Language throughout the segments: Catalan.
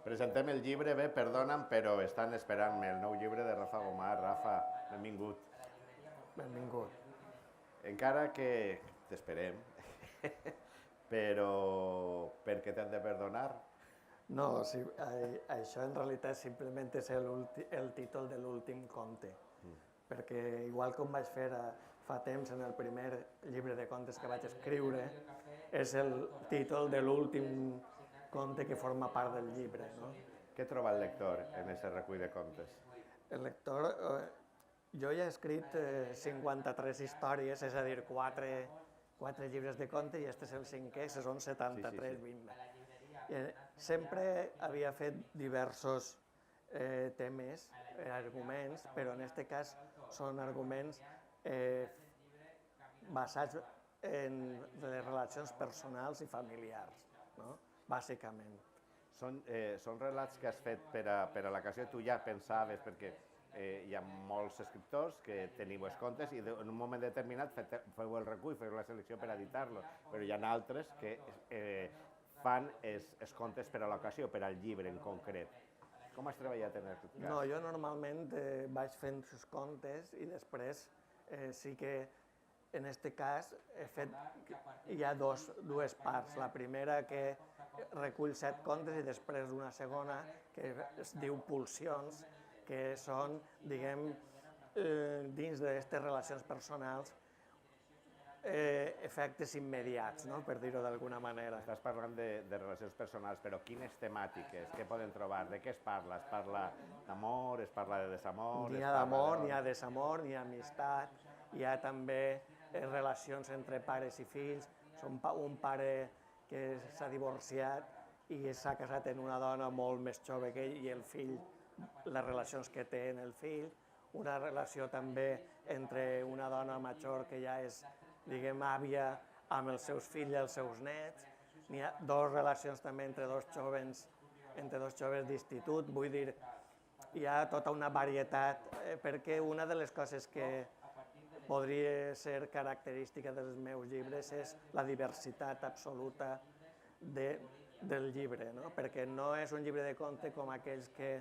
Presentem el llibre, bé, perdona'm, però estan esperant-me el nou llibre de Rafa Gomar. Rafa, benvingut. Benvingut. Encara que t'esperem, però per què t'han de perdonar? No, sí, això en realitat simplement és el títol de l'últim conte, perquè igual com vaig fer fa temps en el primer llibre de contes que vaig escriure, és el títol de l'últim conte que forma part del llibre. No? Què troba el lector en aquest recull de contes? El lector, jo ja he escrit 53 històries, és a dir, 4 llibres de conte i este és el cinquè, se són 73, 20. Sempre havia fet diversos temes, arguments, però en aquest cas són arguments basats en les relacions personals i familiars, no? Bàsicament. Són relats que has fet per a l'ocasió, tu ja pensaves, perquè hi ha molts escriptors que teniu els contes i en un moment determinat feu el recull, feu la selecció per editar-lo, però hi ha altres que fan els contes per a l'ocasió, per al llibre en concret. Com has treballat en aquest cas? No, jo normalment vaig fent els contes i després sí que en aquest cas he fet, hi ha dues parts. La primera que recull 7 contes i després una segona que es diu Pulsions, que són, diguem, dins d'aquestes relacions personals, efectes immediats, no? Per dir-ho d'alguna manera. Estàs parlant de relacions personals, però quines temàtiques, què poden trobar, de què es parla? Es parla d'amor, es parla de desamor? N'hi ha d'amor, n'hi ha de desamor, n'hi ha amistat, hi ha també relacions entre pares i fills, un pare que s'ha divorciat i s'ha casat amb una dona molt més jove que ell i el fill, les relacions que té en el fill, una relació també entre una dona major que ja és, diguem, àvia amb els seus fills i els seus nets, n'hi ha dues relacions també entre dos joves d'institut, vull dir, hi ha tota una varietat, perquè una de les coses que podria ser característica dels meus llibres és la diversitat absoluta del llibre, no? Perquè no és un llibre de conte com aquells que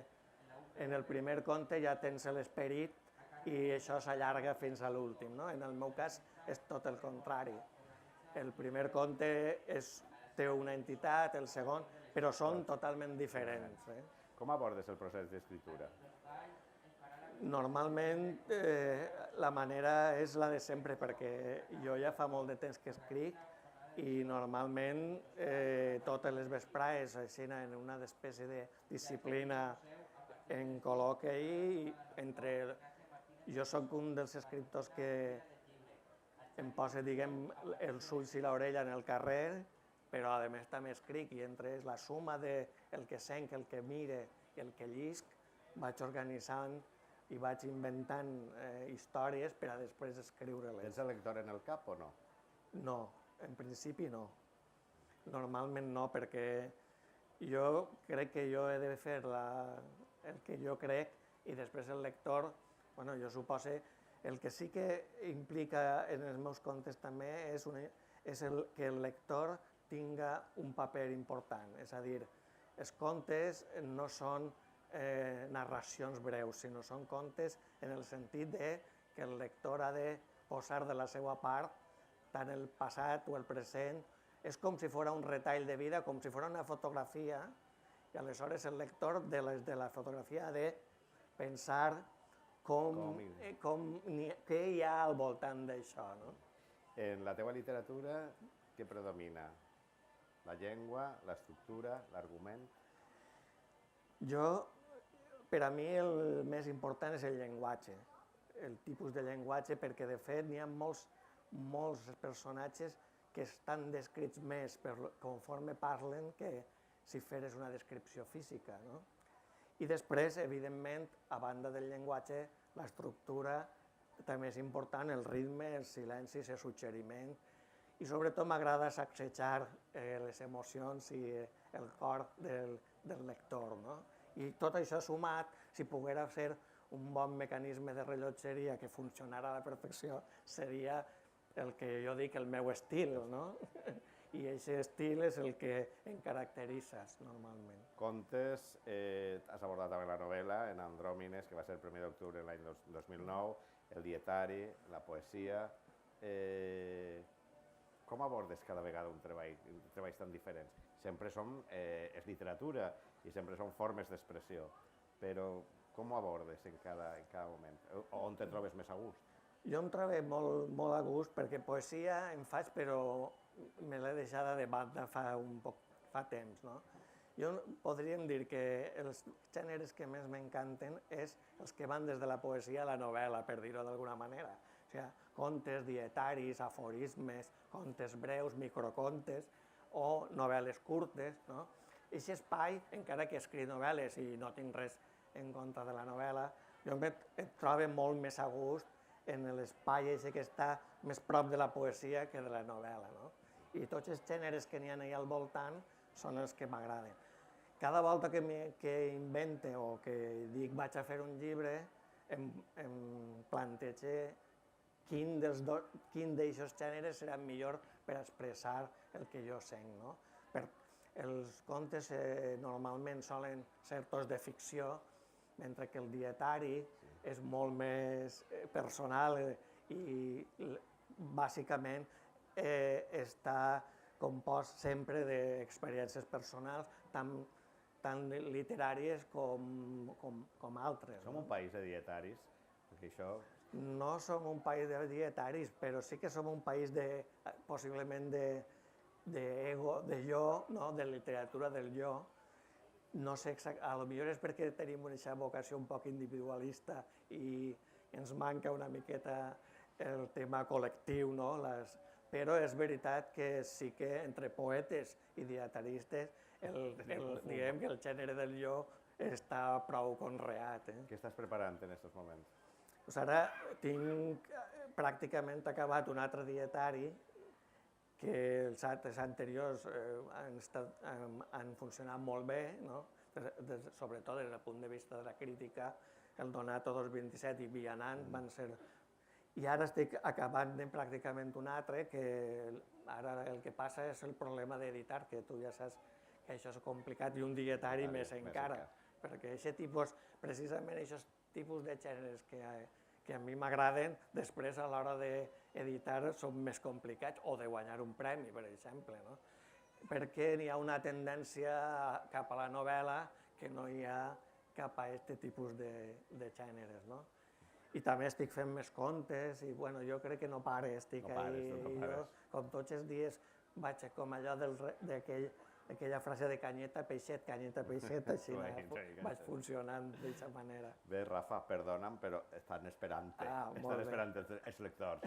en el primer conte ja tens l'esperit i això s'allarga fins a l'últim, no? En el meu cas és tot el contrari. El primer conte té una entitat, el segon, però són totalment diferents. Com abordes el procés d'escriptura? Normalment la manera és la de sempre, perquè jo ja fa molt de temps que escric i normalment totes les vesprades, així en una espècie de disciplina en col·loqui entre... Jo soc un dels escriptors que em posa, diguem, els ulls i l'orella en el carrer, però a més també escric i entre la suma del que sent, el que mire i el que llisc, vaig organitzant i vaig inventant històries per a després escriure-les. Tens el lector en el cap o no? No, en principi no. Normalment no, perquè jo crec que jo he de fer el que jo crec i després el lector, bueno, jo suposo, el que sí que implica en els meus contes també és que el lector tinga un paper important, és a dir, els contes no són narracions breus, sinó són contes en el sentit que el lector ha de posar de la seva part tant el passat o el present. És com si fos un retall de vida, com si fos una fotografia, i aleshores el lector de la fotografia ha de pensar què hi ha al voltant d'això. En la teva literatura, què predomina? La llengua, l'estructura, l'argument? Per a mi el més important és el llenguatge, el tipus de llenguatge, perquè de fet n'hi ha molts personatges que estan descrits més conforme parlen que si feres una descripció física. I després, evidentment, a banda del llenguatge, l'estructura també és important, el ritme, els silencis, el suggeriment, i sobretot m'agrada sacsejar les emocions i el cor del lector. I tot això sumat, si poguera ser un bon mecanisme de rellotgeria que funcionara a la perfecció, seria el que jo dic el meu estil. i aquest estil és el que en caracteritzes normalment. Contes, has abordat també la novel·la en Andròmines, que va ser el 1 d'octubre de l'any 2009, el dietari, la poesia. Com abordes cada vegada un treballs tan diferents? Sempre és literatura i sempre són formes d'expressió, però com ho abordes en cada moment? On te trobes més a gust? Jo em trobo molt a gust perquè poesia en faig, però me l'he deixada de banda fa temps, no? Jo podríem dir que els gèneres que més m'encanten és els que van des de la poesia a la novel·la, per dir-ho d'alguna manera. O sigui, contes, dietaris, aforismes, contes breus, microcontes o novel·les curtes, no? Aquest espai, encara que escric novel·les i no tinc res en contra de la novel·la, jo em trobo molt més a gust en l'espai que està més prop de la poesia que de la novel·la, no? I tots els gèneres que n'hi ha allà al voltant són els que m'agraden. Cada volta que invente o que dic vaig a fer un llibre, em plantejo quin d'aquests gèneres serà millor per expressar el que jo sent, no? Els contes normalment solen ser tots de ficció, mentre que el dietari és molt més personal i bàsicament està compost sempre d'experiències personals, tant literàries com altres. Som un país de dietaris, perquè això... No som un país de dietaris, però sí que som un país possiblement d'ego, de jo, de literatura del jo. No sé exactament, potser és perquè tenim una vocació un poc individualista i ens manca una miqueta el tema col·lectiu, no? Però és veritat que sí que entre poetes i dietaristes diguem que el gènere del jo està prou conreat. Què estàs preparant en aquests moments? Doncs ara tinc pràcticament acabat un altre dietari que els altres anteriors han funcionat molt bé, no? Sobretot des del punt de vista de la crítica, el Donato 227 i Vianant van ser... I ara estic acabant pràcticament un altre, que ara el que passa és el problema d'editar, que tu ja saps que això és complicat, i un dietari més encara, perquè precisament aquests tipus de gèneres que a mi m'agraden, després a l'hora d'editar són més complicats, o de guanyar un premi, per exemple, no? Perquè n'hi ha una tendència cap a la novel·la que no hi ha cap a aquest tipus de gèneres, no? I també estic fent més contes i jo crec que no pare, estic ahí, com tots els dies vaig com allò d'aquella frase de canyeta, peixet, així vaig funcionant d'aquesta manera. Bé, Rafa, perdona'm, però estan esperant-te, els lectors.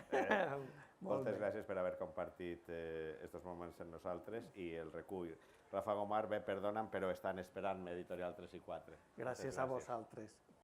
Moltes gràcies per haver compartit aquests moments amb nosaltres i el recull. Rafa Gomar, bé, perdona'm, però estan esperant-me, Editorial 3 i 4. Gràcies a vosaltres.